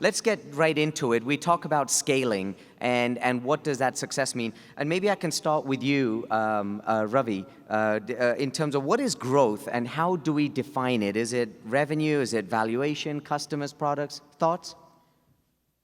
let's get right into it. We talk about scaling and what does that success mean. And maybe I can start with you, Ravi, in terms of what is growth and how do we define it? Is it revenue? Is it valuation, customers, products? Thoughts?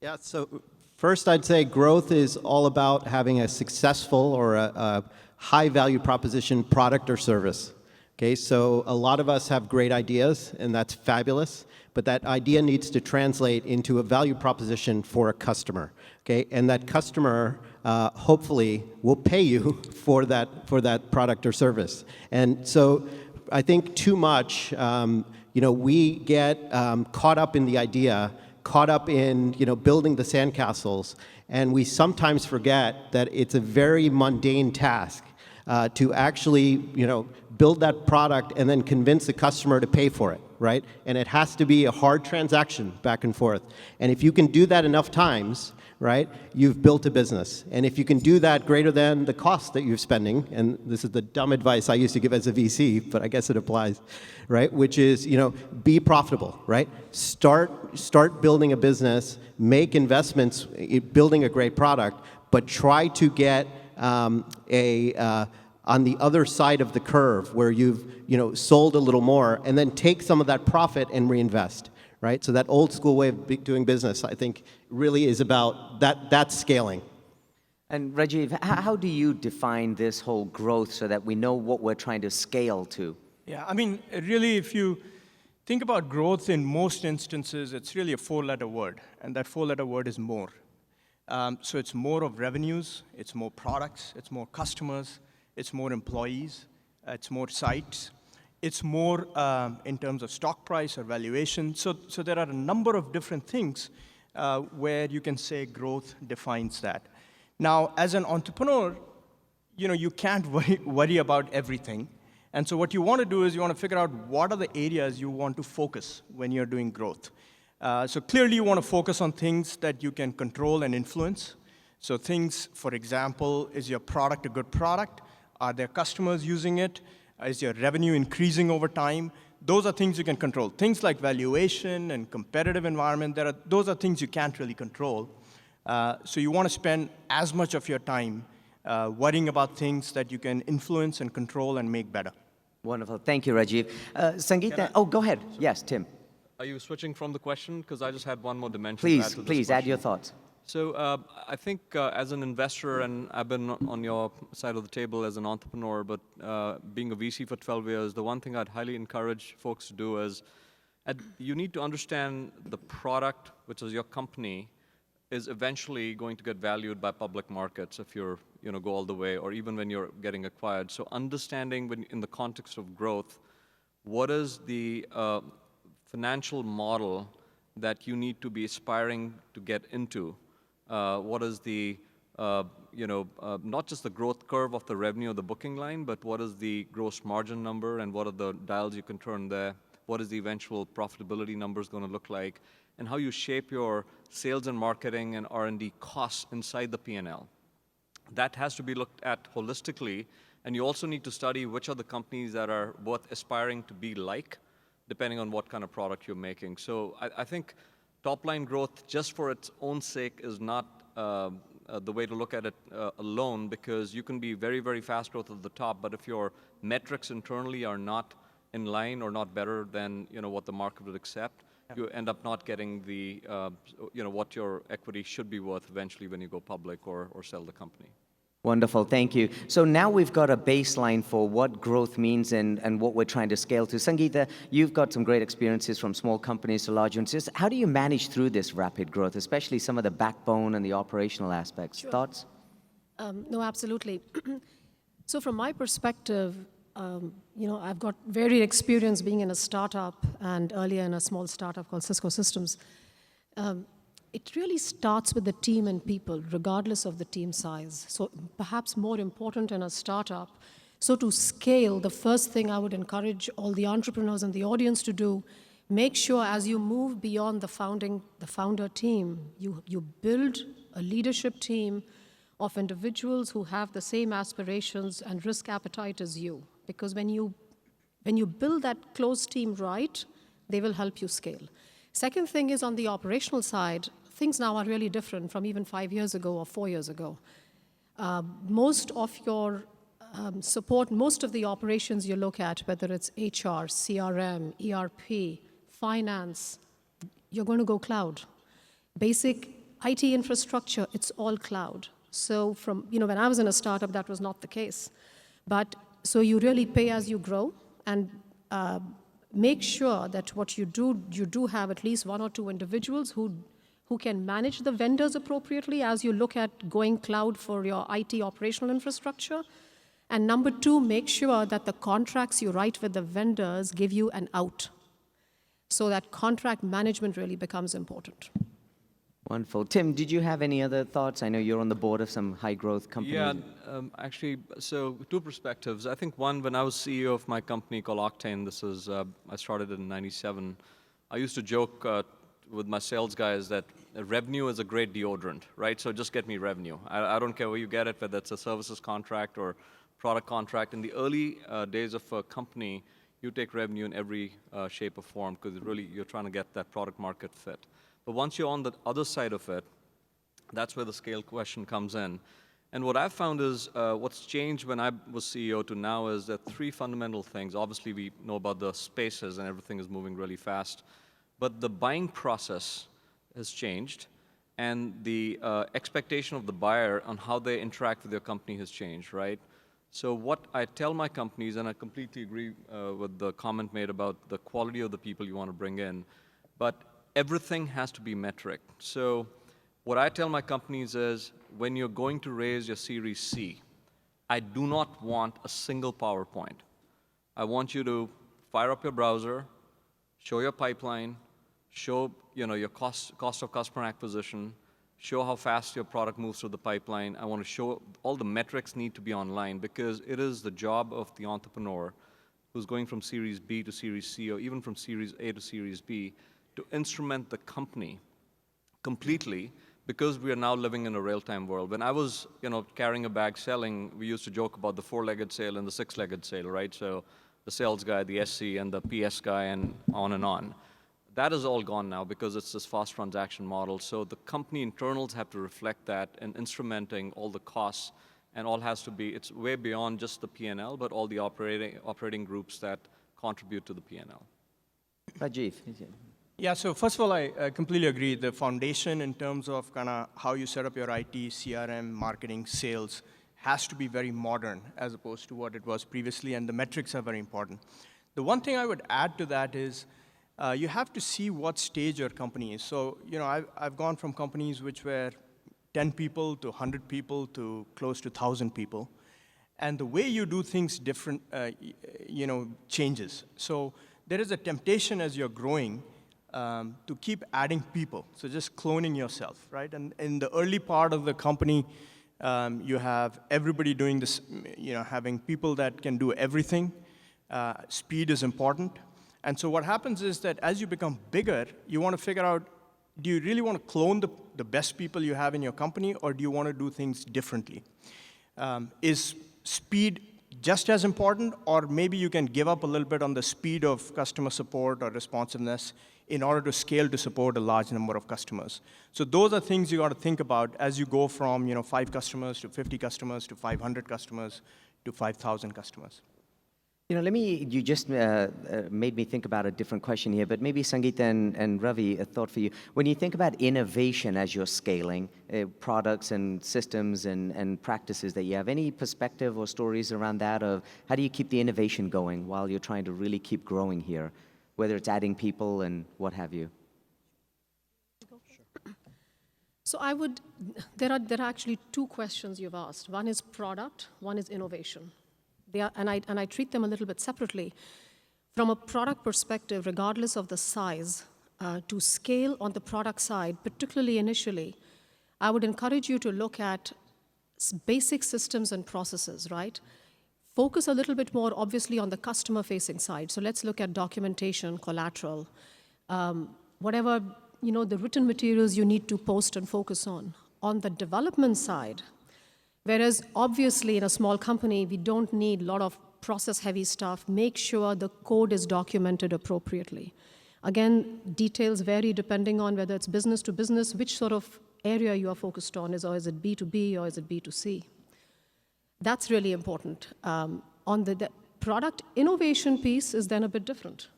Yeah, so first I'd say growth is all about having a successful or a high value proposition product or service. Okay, so a lot of us have great ideas and that's fabulous, but that idea needs to translate into a value proposition for a customer. Okay, and that customer hopefully will pay you for that product or service. And so I think too much, we get caught up in the idea, caught up in building the sandcastles, and we sometimes forget that it's a very mundane task to actually build that product and then convince the customer to pay for it, right? And it has to be a hard transaction back and forth. And if you can do that enough times, right, you've built a business. And if you can do that greater than the cost that you're spending, and this is the dumb advice I used to give as a VC, but I guess it applies, right? Which is, be profitable, right? Start building a business, make investments, building a great product, but try to get on the other side of the curve where you've sold a little more and then take some of that profit and reinvest, right? So that old school way of doing business, I think, really is about that scaling. And Rajiv, how do you define this whole growth so that we know what we're trying to scale to? Yeah, I mean, really, if you think about growth in most instances, it's really a four-letter word, and that four-letter word is more. So it's more of revenues, it's more products, it's more customers, it's more employees, it's more sites, it's more in terms of stock price or valuation. So there are a number of different things where you can say growth defines that. Now, as an entrepreneur, you can't worry about everything. And so what you want to do is you want to figure out what are the areas you want to focus when you're doing growth. So clearly you want to focus on things that you can control and influence. So things, for example, is your product a good product? Are there customers using it? Is your revenue increasing over time? Those are things you can control. Things like valuation and competitive environment, those are things you can't really control. So you want to spend as much of your time worrying about things that you can influence and control and make better. Wonderful. Thank you, Rajiv. Sangeeta, oh, go ahead. Yes, Tim. Are you switching from the question? Because I just had one more dimension Please, to add to this please, add question. your thoughts. So I think as an investor, and I've been on your side of the table as an entrepreneur, but being a VC for 12 years, the one thing I'd highly encourage folks to do is you need to understand the product, which is your company, is eventually going to get valued by public markets if you're, go all the way, or even when you're getting acquired. So understanding in the context of growth, what is the financial model that you need to be aspiring to get into? What is the, not just the growth curve of the revenue or the booking line, but what is the gross margin number and what are the dials you can turn there? What is the eventual profitability numbers going to look like? And how you shape your sales and marketing and R&D costs inside the P&L. That has to be looked at holistically. And you also need to study which are the companies that are worth aspiring to be like, depending on what kind of product you're making. So I think top-line growth, just for its own sake, is not the way to look at it alone, because you can be very, very fast growth at the top, but if your metrics internally are not in line or not better than what the market would accept, you end up not getting the what your equity should be worth eventually when you go public or sell the company. Wonderful, thank you. So now we've got a baseline for what growth means and what we're trying to scale to. Sangeeta, you've got some great experiences from small companies to large ones. How do you manage through this rapid growth, especially some of the backbone and the operational aspects? Sure. Thoughts? No, absolutely. So from my perspective, I've got varied experience being in a startup and earlier in a small startup called Cisco Systems. It really starts with the team and people, regardless of the team size. So perhaps more important in a startup. So to scale, the first thing I would encourage all the entrepreneurs in the audience to do, make sure as you move beyond the founder team, you build a leadership team of individuals who have the same aspirations and risk appetite as you. Because when you build that close team right, they will help you scale. Second thing is on the operational side, things now are really different from even 5 years ago or 4 years ago. Most of your support, most of the operations you look at, whether it's HR, CRM, ERP, finance, you're going to go cloud. Basic IT infrastructure, it's all cloud. So from, when I was in a startup, that was not the case. But so you really pay as you grow, and make sure that what you do have at least 1 or 2 individuals who can manage the vendors appropriately as you look at going cloud for your IT operational infrastructure. And number 2, make sure that the contracts you write with the vendors give you an out. So that contract management really becomes important. Wonderful. Tim, did you have any other thoughts? I know you're on the board of some high-growth companies. Yeah, actually, so 2 perspectives. I think one, when I was CEO of my company called Octane, this is, I started in '97, I used to joke with my sales guys that revenue is a great deodorant, right? So just get me revenue. I don't care where you get it, whether it's a services contract or product contract. In the early days of a company, you take revenue in every shape or form because really you're trying to get that product market fit. But once you're on the other side of it, that's where the scale question comes in. And what I've found is what's changed when I was CEO to now is that 3 fundamental things. Obviously, we know about the spaces and everything is moving really fast. But the buying process has changed, and the expectation of the buyer on how they interact with your company has changed, right? So what I tell my companies, and I completely agree with the comment made about the quality of the people you want to bring in, but everything has to be metric. So what I tell my companies is, when you're going to raise your Series C, I do not want a single PowerPoint. I want you to fire up your browser, show your pipeline, show your cost of customer acquisition, show how fast your product moves through the pipeline. I want to show all the metrics need to be online, because it is the job of the entrepreneur who's going from Series B to Series C, or even from Series A to Series B, to instrument the company completely, because we are now living in a real-time world. When I was, carrying a bag selling, we used to joke about the 4-legged sale and the 6-legged sale, right? So the sales guy, the SC, and the PS guy, and on and on. That is all gone now because it's this fast transaction model. So the company internals have to reflect that in instrumenting all the costs, and all has to be, it's way beyond just the P&L, but all the operating groups that contribute to the P&L. Rajiv. Yeah, so first of all, I completely agree. The foundation in terms of kind of how you set up your IT, CRM, marketing, sales has to be very modern as opposed to what it was previously, and the metrics are very important. The one thing I would add to that is you have to see what stage your company is. So, I've gone from companies which were 10 people to 100 people to close to 1,000 people. And the way you do things different, changes. So there is a temptation as you're growing to keep adding people. So just cloning yourself, right? And in the early part of the company, you have everybody doing this, having people that can do everything. Speed is important. And so what happens is that as you become bigger, you want to figure out, do you really want to clone the best people you have in your company, or do you want to do things differently? Is speed just as important, or maybe you can give up a little bit on the speed of customer support or responsiveness in order to scale to support a large number of customers? So those are things you got to think about as you go from 5 customers to 50 customers to 500 customers to 5,000 customers. You just made me think about a different question here, but maybe Sangeeta and Ravi, a thought for you. When you think about innovation as you're scaling, products and systems and practices that you have, any perspective or stories around that of how do you keep the innovation going while you're trying to really keep growing here, whether it's adding people and what have you? So there are actually 2 questions you've asked. One is product, one is innovation. And I treat them a little bit separately. From a product perspective, regardless of the size, to scale on the product side, particularly initially, I would encourage you to look at basic systems and processes, right? Focus a little bit more, obviously, on the customer-facing side. So let's look at documentation, collateral, whatever, the written materials you need to post and focus on. On the development side, whereas obviously in a small company, we don't need a lot of process-heavy stuff. Make sure the code is documented appropriately. Again, details vary depending on whether it's business to business, which sort of area you are focused on, or is it B2B or is it B2C? That's really important. On the product innovation piece is then a bit different,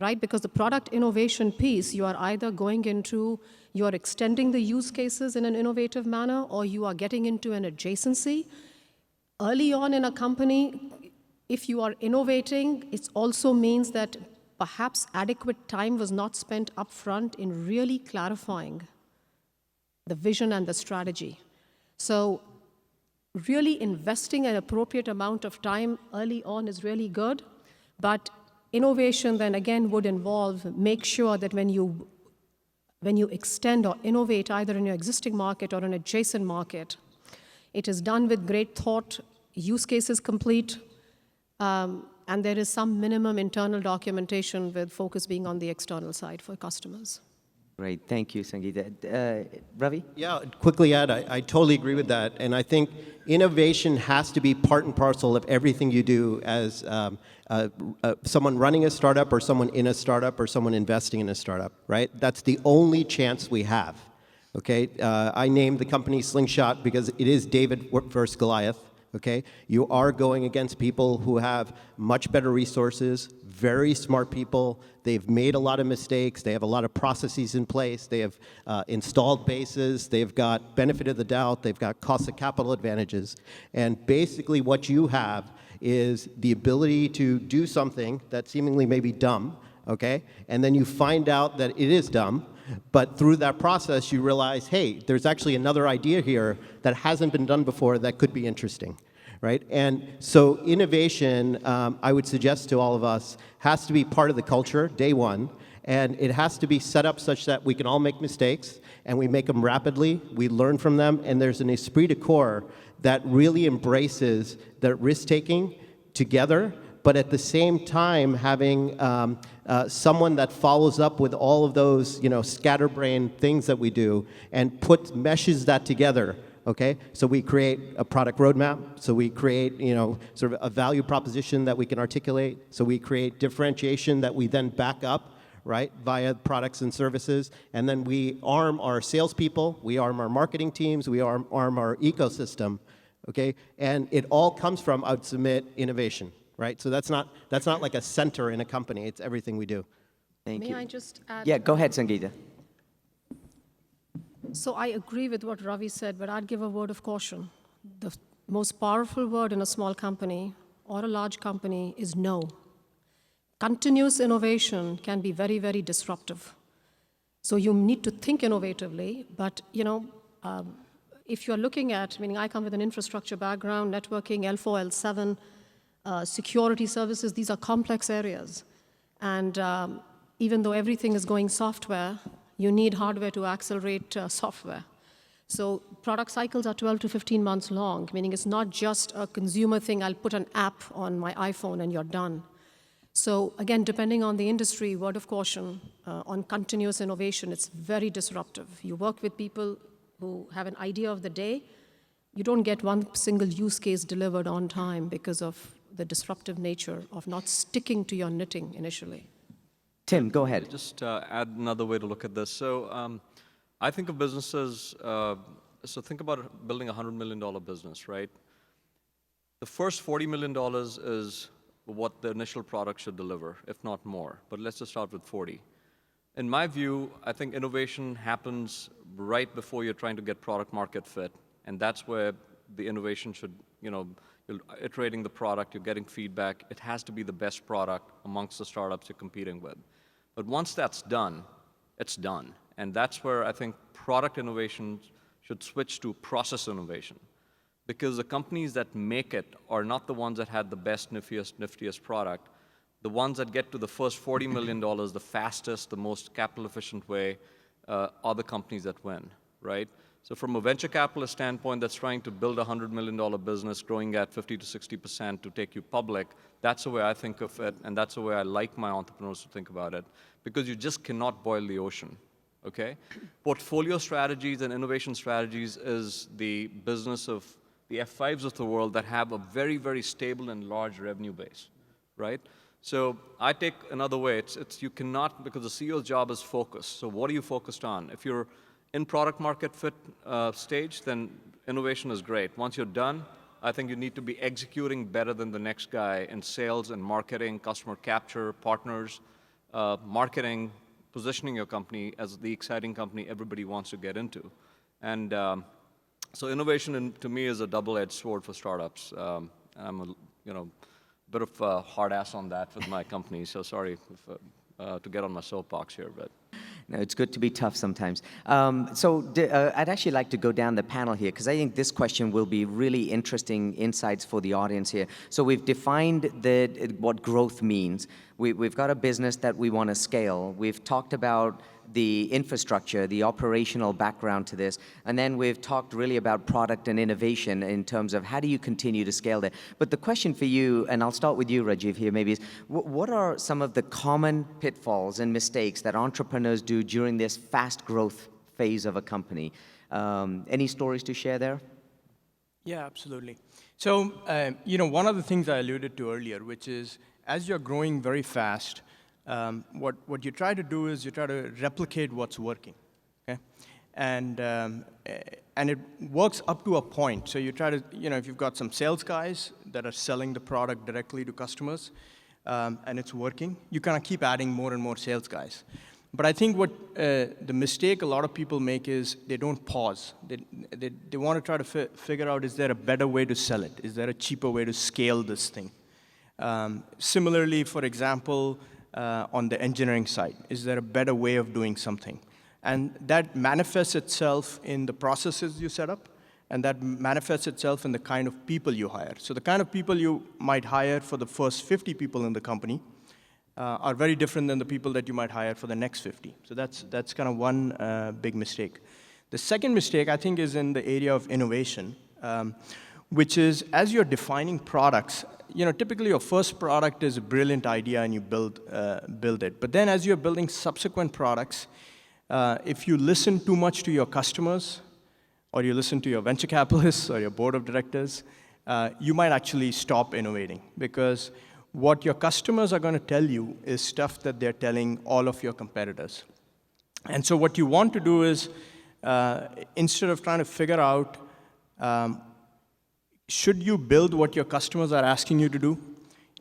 right? Because the product innovation piece, you are either going into, you are extending the use cases in an innovative manner, or you are getting into an adjacency. Early on in a company, if you are innovating, it also means that perhaps adequate time was not spent upfront in really clarifying the vision and the strategy. So really investing an appropriate amount of time early on is really good, but innovation then again would involve make sure that when you extend or innovate either in your existing market or an adjacent market, it is done with great thought, use cases complete, and there is some minimum internal documentation with focus being on the external side for customers. Great, thank you, Sangeeta. Ravi? Yeah, quickly add, I totally agree with that. And I think innovation has to be part and parcel of everything you do as someone running a startup or someone in a startup or someone investing in a startup, right? That's the only chance we have, okay? I named the company Slingshot because it is David versus Goliath. Okay, you are going against people who have much better resources, very smart people. They've made a lot of mistakes. They have a lot of processes in place. They have installed bases. They've got benefit of the doubt. They've got cost of capital advantages. And basically what you have is the ability to do something that seemingly may be dumb, okay? And then you find out that it is dumb. But through that process, you realize, hey, there's actually another idea here that hasn't been done before that could be interesting, right? And so innovation, I would suggest to all of us, has to be part of the culture, day one, and it has to be set up such that we can all make mistakes, and we make them rapidly, we learn from them, and there's an esprit de corps that really embraces the risk-taking together, but at the same time having someone that follows up with all of those, scatterbrain things that we do and meshes that together, okay? So we create a product roadmap, so we create, sort of a value proposition that we can articulate, so we create differentiation that we then back up, right, via products and services, and then we arm our salespeople, we arm our marketing teams, we arm our ecosystem, okay? And it all comes from, I would submit, innovation. Right, so that's not like a center in a company. It's everything we do. Thank you. May I just add? Yeah, go ahead, Sangeeta. So I agree with what Ravi said, but I'd give a word of caution. The most powerful word in a small company or a large company is no. Continuous innovation can be very, very disruptive. So you need to think innovatively, but if you're looking at, meaning I come with an infrastructure background, networking, L4, L7, security services, these are complex areas. And even though everything is going software, you need hardware to accelerate software. So product cycles are 12 to 15 months long, meaning it's not just a consumer thing, I'll put an app on my iPhone and you're done. So again, depending on the industry, word of caution, on continuous innovation, it's very disruptive. You work with people who have an idea of the day, you don't get one single use case delivered on time because of the disruptive nature of not sticking to your knitting initially. Tim, go ahead. Just add another way to look at this. So I think of businesses, so think about building a $100 million business, right? The first $40 million is what the initial product should deliver, if not more. But let's just start with 40. In my view, I think innovation happens right before you're trying to get product market fit. And that's where the innovation should, you're iterating the product, you're getting feedback. It has to be the best product amongst the startups you're competing with. But once that's done, it's done. And that's where I think product innovation should switch to process innovation. Because the companies that make it are not the ones that had the best, niftiest product. The ones that get to the first $40 million the fastest, the most capital efficient way are the companies that win, right? So from a venture capitalist standpoint that's trying to build a $100 million business growing at 50 to 60% to take you public, that's the way I think of it, and that's the way I like my entrepreneurs to think about it, because you just cannot boil the ocean, okay? Portfolio strategies and innovation strategies is the business of the F5s of the world that have a very, very stable and large revenue base, right? So I take another way. It's you cannot, because the CEO's job is focus. So what are you focused on? If you're in product market fit stage, then innovation is great. Once you're done, I think you need to be executing better than the next guy in sales and marketing, customer capture, partners, marketing, positioning your company as the exciting company everybody wants to get into. And so innovation, to me, is a double-edged sword for startups. I'm a bit of a hard ass on that with my company, so sorry to get on my soapbox here, but. No, it's good to be tough sometimes. I'd actually like to go down the panel here, because I think this question will be really interesting insights for the audience here. So we've defined what growth means. We've got a business that we want to scale. We've talked about the infrastructure, the operational background to this, and then we've talked really about product and innovation in terms of how do you continue to scale that. But the question for you, and I'll start with you, Rajiv, here maybe, is what are some of the common pitfalls and mistakes that entrepreneurs do during this fast growth phase of a company? Any stories to share there? Yeah, absolutely. So, one of the things I alluded to earlier, which is as you're growing very fast, what you try to do is you try to replicate what's working, okay? And it works up to a point. So you try to, if you've got some sales guys that are selling the product directly to customers, and it's working, you kind of keep adding more and more sales guys. But I think what the mistake a lot of people make is they don't pause. They want to try to figure out, is there a better way to sell it? Is there a cheaper way to scale this thing? Similarly, for example, on the engineering side, is there a better way of doing something? And that manifests itself in the processes you set up, and that manifests itself in the kind of people you hire. So the kind of people you might hire for the first 50 people in the company are very different than the people that you might hire for the next 50. So that's kind of one big mistake. The second mistake, I think, is in the area of innovation, which is as you're defining products, typically your first product is a brilliant idea and you build it. But then as you're building subsequent products, if you listen too much to your customers, or you listen to your venture capitalists or your board of directors, you might actually stop innovating, because what your customers are going to tell you is stuff that they're telling all of your competitors. And so what you want to do is, instead of trying to figure out, should you build what your customers are asking you to do,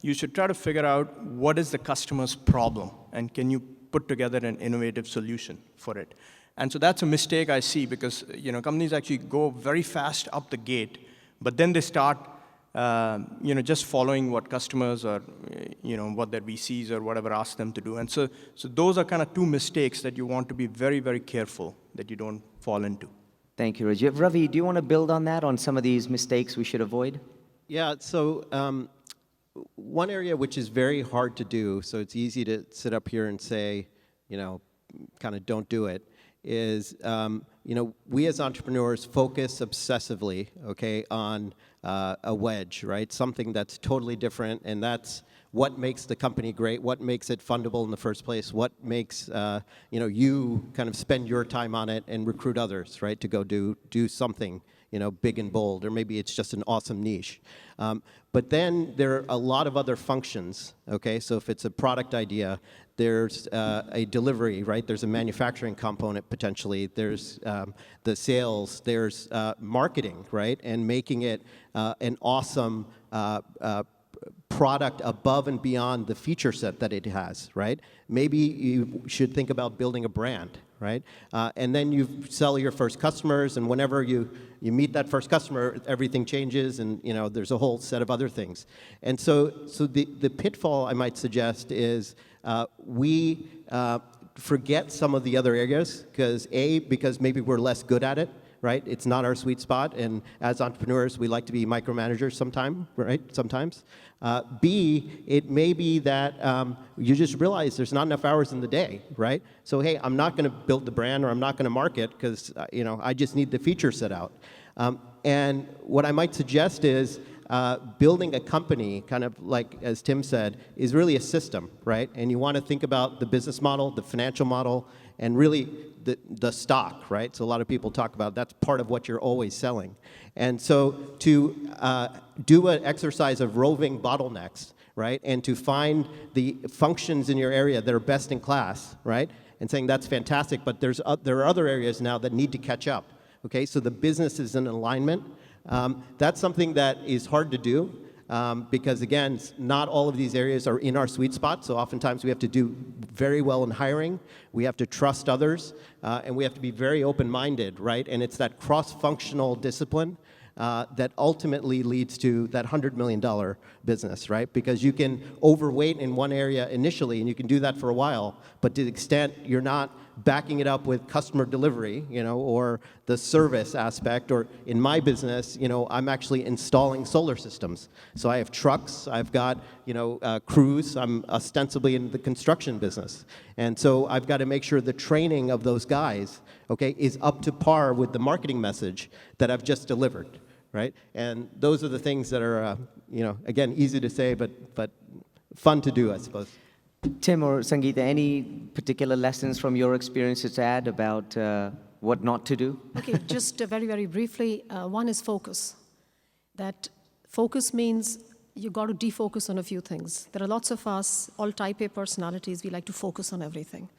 you should try to figure out what is the customer's problem, and can you put together an innovative solution for it. And so that's a mistake I see, because companies actually go very fast up the gate, but then they start just following what customers or what their VCs or whatever ask them to do. And so those are kind of two mistakes that you want to be very, very careful that you don't fall into. Thank you, Rajiv. Ravi, do you want to build on that, on some of these mistakes we should avoid? Yeah, so one area which is very hard to do, so it's easy to sit up here and say, kind of don't do it, is, we as entrepreneurs focus obsessively, okay, on a wedge, right? Something that's totally different, and that's what makes the company great, what makes it fundable in the first place, what makes you kind of spend your time on it and recruit others, right, to go do something big and bold, or maybe it's just an awesome niche. But then there are a lot of other functions, okay? So if it's a product idea, there's a delivery, right? There's a manufacturing component potentially. There's the sales. There's marketing, right? And making it an awesome product above and beyond the feature set that it has, right? Maybe you should think about building a brand, right? And then you sell your first customers, and whenever you meet that first customer, everything changes, and there's a whole set of other things. And so the pitfall I might suggest is we forget some of the other areas, because maybe we're less good at it, right? It's not our sweet spot, and as entrepreneurs, we like to be micromanagers sometimes. B, it may be that you just realize there's not enough hours in the day, right? So, hey, I'm not going to build the brand, or I'm not going to market, because I just need the feature set out. And what I might suggest is building a company, kind of like, as Tim said, is really a system, right? And you want to think about the business model, the financial model, and really the stock, right? So a lot of people talk about that's part of what you're always selling. And so to do an exercise of roving bottlenecks, right? And to find the functions in your area that are best in class, right? And saying that's fantastic, but there are other areas now that need to catch up, okay? So the business is in alignment. That's something that is hard to do because, again, not all of these areas are in our sweet spot, so oftentimes we have to do very well in hiring, we have to trust others, and we have to be very open-minded, right? And it's that cross-functional discipline that ultimately leads to that $100 million business, right? Because you can overweight in one area initially, and you can do that for a while, but to the extent you're not backing it up with customer delivery, or the service aspect, or in my business, I'm actually installing solar systems. So I have trucks, I've got, crews, I'm ostensibly in the construction business. And so I've got to make sure the training of those guys, okay, is up to par with the marketing message that I've just delivered, right? And those are the things that are, again, easy to say, but fun to do, I suppose. Tim or Sangeeta, any particular lessons from your experiences to add about what not to do? Okay, just very, very briefly, one is focus. That focus means you got to defocus on a few things. There are lots of us, all type A personalities, we like to focus on everything.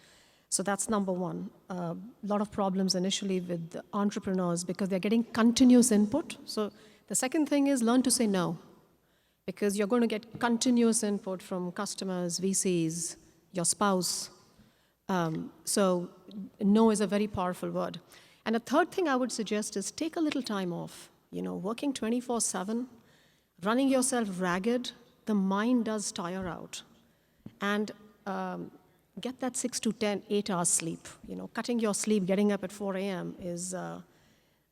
So that's number one. A lot of problems initially with entrepreneurs because they're getting continuous input. So the second thing is learn to say no, because you're going to get continuous input from customers, VCs, your spouse. So no is a very powerful word. And a third thing I would suggest is take a little time off. Working 24/7, running yourself ragged, the mind does tire out. And get that 6 to 10, 8 hours sleep. Cutting your sleep, getting up at 4 a.m. is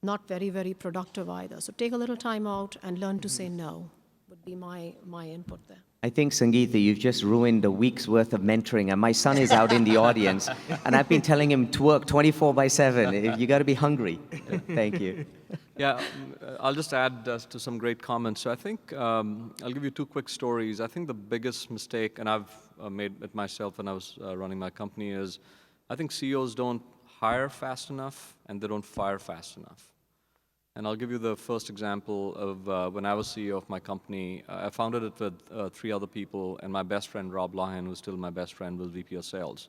not very, very productive either. So take a little time out and learn to say no would be my input there. I think, Sangeeta, you've just ruined a week's worth of mentoring. And my son is out in the audience, and I've been telling him to work 24/7. You got to be hungry. Thank you. Yeah, I'll just add to some great comments. So I think I'll give you two quick stories. I think the biggest mistake, and I've made it myself when I was running my company, is I think CEOs don't hire fast enough and they don't fire fast enough. And I'll give you the first example of when I was CEO of my company. I founded it with 3 other people, and my best friend, Rob Lohan, who's still my best friend, was VP of Sales.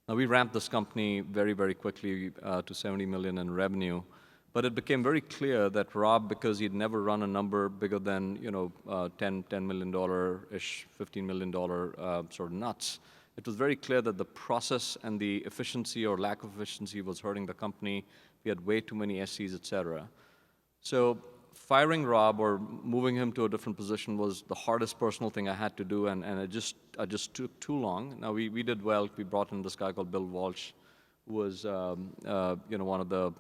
Now, we ramped this company very, very quickly to 70 million in revenue. But it became very clear that Rob, because he'd never run a number bigger than $10 million-ish, $15 million sort of nuts, it was very clear that the process and the efficiency or lack of efficiency was hurting the company. We had way too many SCs, et cetera. So firing Rob or moving him to a different position was the hardest personal thing I had to do, and I just took too long. Now, we did well. We brought in this guy called Bill Walsh, who was one of the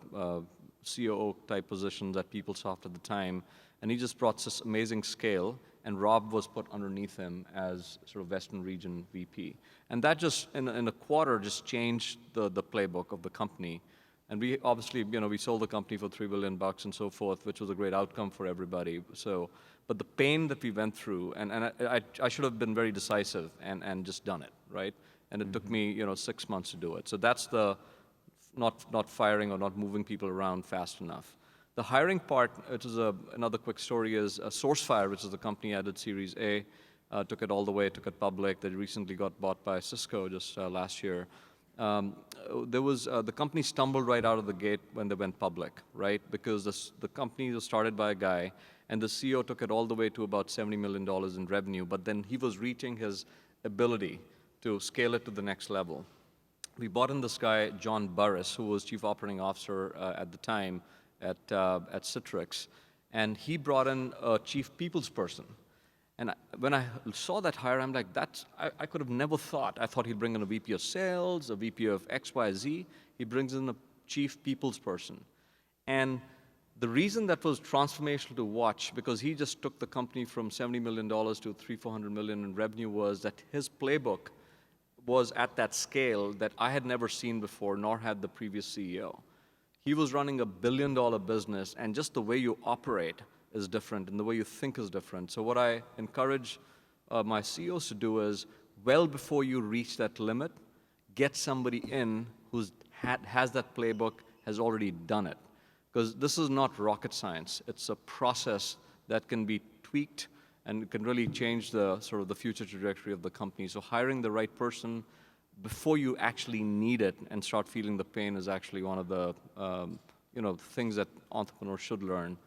COO type positions at PeopleSoft at the time, and he just brought this amazing scale, and Rob was put underneath him as sort of Western Region VP. And that just, in a quarter, just changed the playbook of the company. And we obviously, we sold the company for $3 billion and so forth, which was a great outcome for everybody. So, but the pain that we went through, and I should have been very decisive and just done it, right? And it took me, 6 months to do it. So that's the not firing or not moving people around fast enough. The hiring part, which is another quick story, is SourceFire, which is the company I did Series A, took it all the way, took it public. They recently got bought by Cisco just last year. The company stumbled right out of the gate when they went public, right? Because the company was started by a guy, and the CEO took it all the way to about $70 million in revenue, but then he was reaching his ability to scale it to the next level. We bought in this guy, John Burris, who was Chief Operating Officer at the time at Citrix, and he brought in a Chief People's Person. And when I saw that hire, I'm like, I could have never thought. I thought he'd bring in a VP of Sales, a VP of X, Y, Z. He brings in a Chief People's Person. And the reason that was transformational to watch, because he just took the company from $70 million to $300-400 million in revenue, was that his playbook was at that scale that I had never seen before, nor had the previous CEO. He was running $1 billion business, and just the way you operate is different, and the way you think is different. So what I encourage my CEOs to do is, well before you reach that limit, get somebody in who has that playbook, has already done it. Because this is not rocket science. It's a process that can be tweaked and it can really change the sort of the future trajectory of the company. So hiring the right person before you actually need it and start feeling the pain is actually one of the things that entrepreneurs should learn.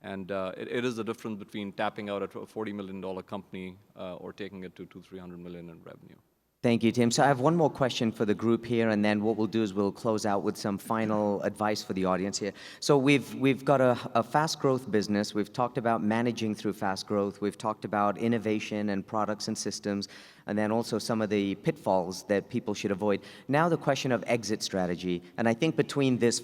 And it is the difference between tapping out at a $40 million company or taking it to $200-300 million in revenue. Thank you, Tim. So I have one more question for the group here, and then what we'll do is we'll close out with some final advice for the audience here. So we've got a fast growth business. We've talked about managing through fast growth. We've talked about innovation and products and systems, and then also some of the pitfalls that people should avoid. Now the question of exit strategy, and I think between this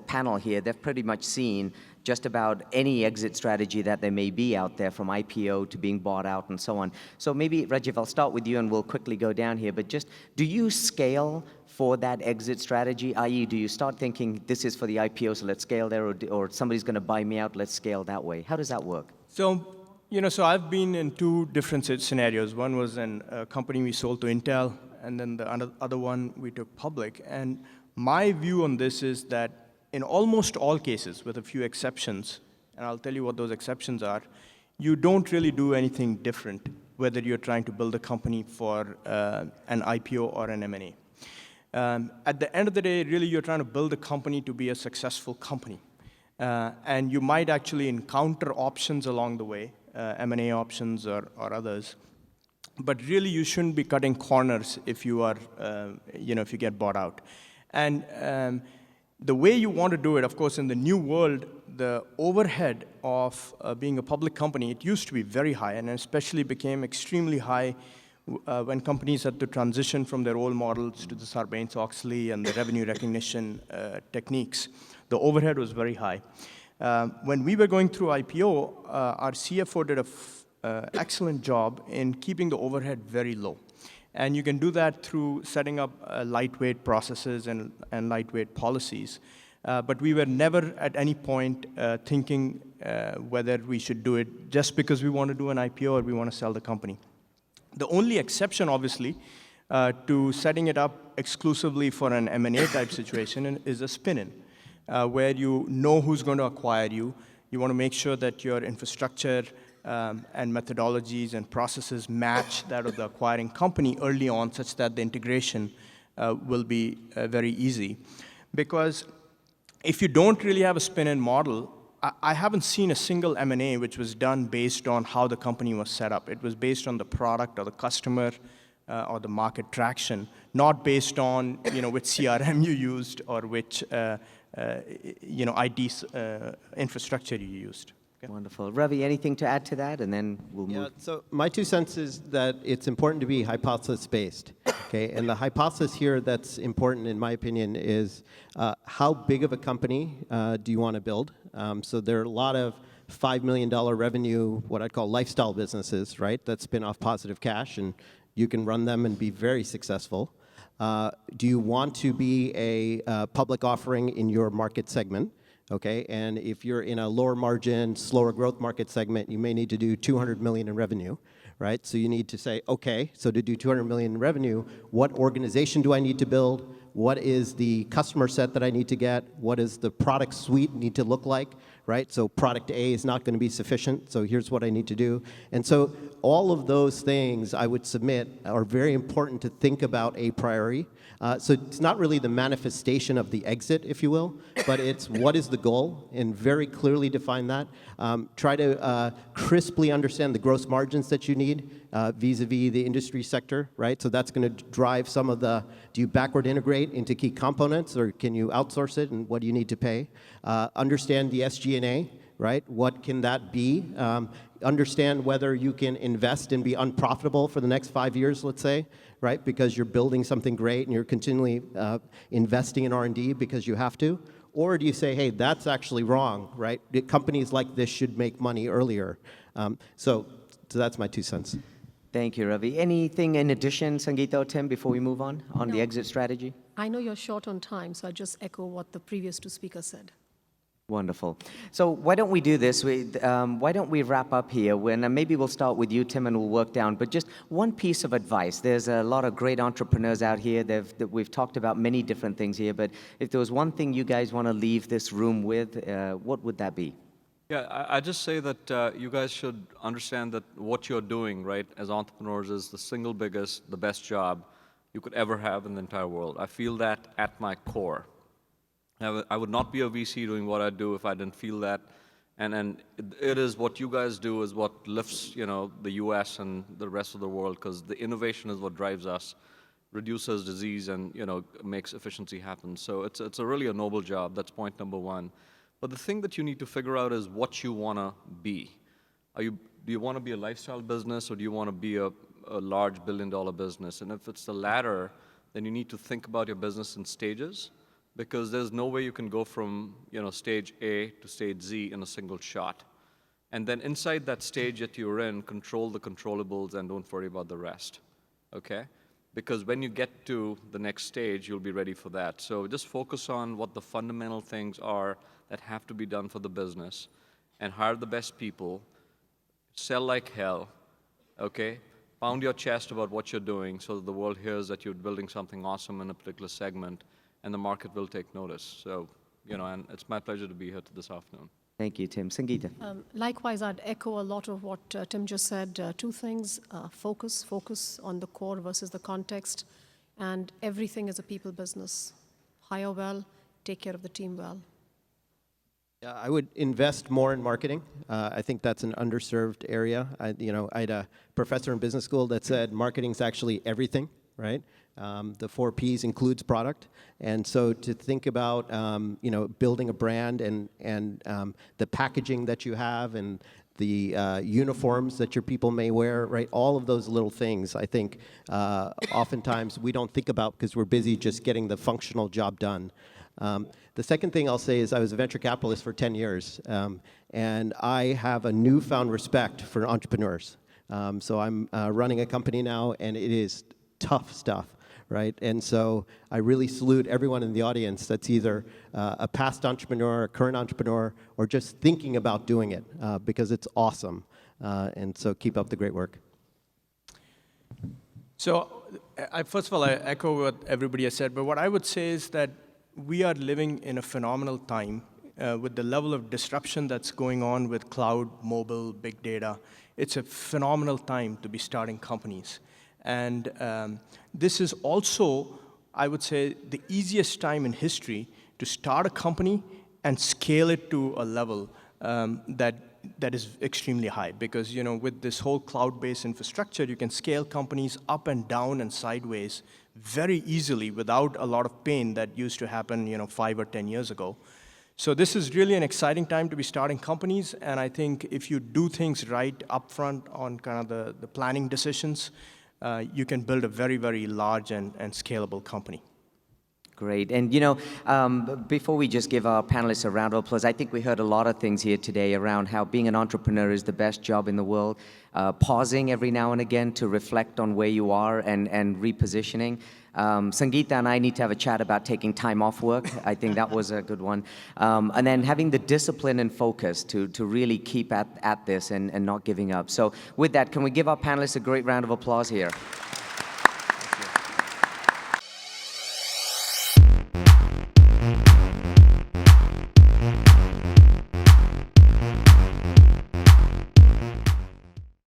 panel here, they've pretty much seen just about any exit strategy that there may be out there, from IPO to being bought out and so on. So maybe, Rajiv, I'll start with you and we'll quickly go down here, but just, do you scale for that exit strategy? I.e., do you start thinking, this is for the IPO, so let's scale there, or somebody's gonna buy me out, let's scale that way? How does that work? So, so I've been in two different scenarios. One was a company we sold to Intel, and then the other one we took public. And my view on this is that in almost all cases, with a few exceptions, and I'll tell you what those exceptions are, you don't really do anything different, whether you're trying to build a company for an IPO or an M&A. At the end of the day, really, you're trying to build a company to be a successful company. And you might actually encounter options along the way, M&A options or others. But really, you shouldn't be cutting corners if you are, if you get bought out. And the way you want to do it, of course, in the new world, the overhead of being a public company, it used to be very high, and especially became extremely high when companies had to transition from their old models to the Sarbanes-Oxley and the revenue recognition techniques. The overhead was very high. When we were going through IPO, our CFO did an excellent job in keeping the overhead very low. And you can do that through setting up lightweight processes and lightweight policies. But we were never at any point thinking whether we should do it just because we want to do an IPO or we want to sell the company. The only exception, obviously, to setting it up exclusively for an M&A type situation is a spin-in, where you know who's going to acquire you. You want to make sure that your infrastructure and methodologies and processes match that of the acquiring company early on, such that the integration will be very easy. Because if you don't really have a spin-in model, I haven't seen a single M&A which was done based on how the company was set up. It was based on the product or the customer or the market traction, not based on which CRM you used or which IT infrastructure you used. Wonderful. Ravi, anything to add to that? And then we'll move. Yeah, so my 2 cents is that it's important to be hypothesis-based, okay? And the hypothesis here that's important, in my opinion, is how big of a company do you want to build? So there are a lot of $5 million revenue, what I'd call lifestyle businesses, right, that spin off positive cash, and you can run them and be very successful. Do you want to be a public offering in your market segment? Okay, and if you're in a lower margin, slower growth market segment, you may need to do 200 million in revenue, right? So you need to say, okay, so to do 200 million in revenue, what organization do I need to build? What is the customer set that I need to get? What does the product suite need to look like, right? So product A is not going to be sufficient, so here's what I need to do. And so all of those things, I would submit, are very important to think about a priori. So it's not really the manifestation of the exit, if you will, but it's what is the goal, and very clearly define that. Try to crisply understand the gross margins that you need vis-a-vis the industry sector, right? So that's going to drive some of the, do you backward integrate into key components, or can you outsource it, and what do you need to pay? Understand the SG&A, right? What can that be? Understand whether you can invest and be unprofitable for the next 5 years, let's say, right? Because you're building something great and you're continually investing in R&D because you have to. Or do you say, hey, that's actually wrong, right? Companies like this should make money earlier. So that's my 2 cents. Thank you, Ravi. Anything in addition, Sangeeta or Tim, before we move on No. the exit strategy? I know you're short on time, so I just echo what the previous 2 speakers said. Wonderful. So why don't we do this? Why don't we wrap up here? Maybe we'll start with you, Tim, and we'll work down. But just one piece of advice. There's a lot of great entrepreneurs out here. We've talked about many different things here. But if there was one thing you guys want to leave this room with, what would that be? Yeah, I just say that you guys should understand that what you're doing, right, as entrepreneurs is the single biggest, the best job you could ever have in the entire world. I feel that at my core. I would not be a VC doing what I do if I didn't feel that. And it is what you guys do is what lifts, the US and the rest of the world, because the innovation is what drives us, reduces disease, and, makes efficiency happen. So it's really a noble job. That's point number one. But the thing that you need to figure out is what you want to be. Do you want to be a lifestyle business, or do you want to be a large billion-dollar business? And if it's the latter, then you need to think about your business in stages, because there's no way you can go from stage A to stage Z in a single shot. And then inside that stage that you're in, control the controllables and don't worry about the rest, okay? Because when you get to the next stage, you'll be ready for that. So just focus on what the fundamental things are that have to be done for the business, and hire the best people, sell like hell, okay? Pound your chest about what you're doing so that the world hears that you're building something awesome in a particular segment, and the market will take notice. So, and it's my pleasure to be here this afternoon. Thank you, Tim. Sangeeta. Likewise, I'd echo a lot of what Tim just said. Two things, focus on the core versus the context, and everything is a people business. Hire well, take care of the team well. Yeah, I would invest more in marketing. I think that's an underserved area. I had a professor in business school that said marketing's actually everything, right? The 4 Ps includes product. And so to think about, building a brand and the packaging that you have and the uniforms that your people may wear, right? All of those little things, I think, oftentimes we don't think about because we're busy just getting the functional job done. The second thing I'll say is I was a venture capitalist for 10 years, and I have a newfound respect for entrepreneurs. So I'm running a company now, and it is tough stuff, right? And so I really salute everyone in the audience that's either a past entrepreneur, a current entrepreneur, or just thinking about doing it, because it's awesome. And so keep up the great work. So first of all, I echo what everybody has said, but what I would say is that we are living in a phenomenal time with the level of disruption that's going on with cloud, mobile, big data. It's a phenomenal time to be starting companies. And this is also, I would say, the easiest time in history to start a company and scale it to a level that is extremely high. Because with this whole cloud-based infrastructure, you can scale companies up and down and sideways very easily without a lot of pain that used to happen 5 or 10 years ago. So this is really an exciting time to be starting companies, and I think if you do things right up front on kind of the planning decisions, you can build a very, very large and scalable company. Great. And, before we just give our panelists a round of applause, I think we heard a lot of things here today around how being an entrepreneur is the best job in the world, pausing every now and again to reflect on where you are and repositioning. Sangeeta and I need to have a chat about taking time off work. I think that was a good one. And then having the discipline and focus to really keep at this and not giving up. So with that, can we give our panelists a great round of applause here?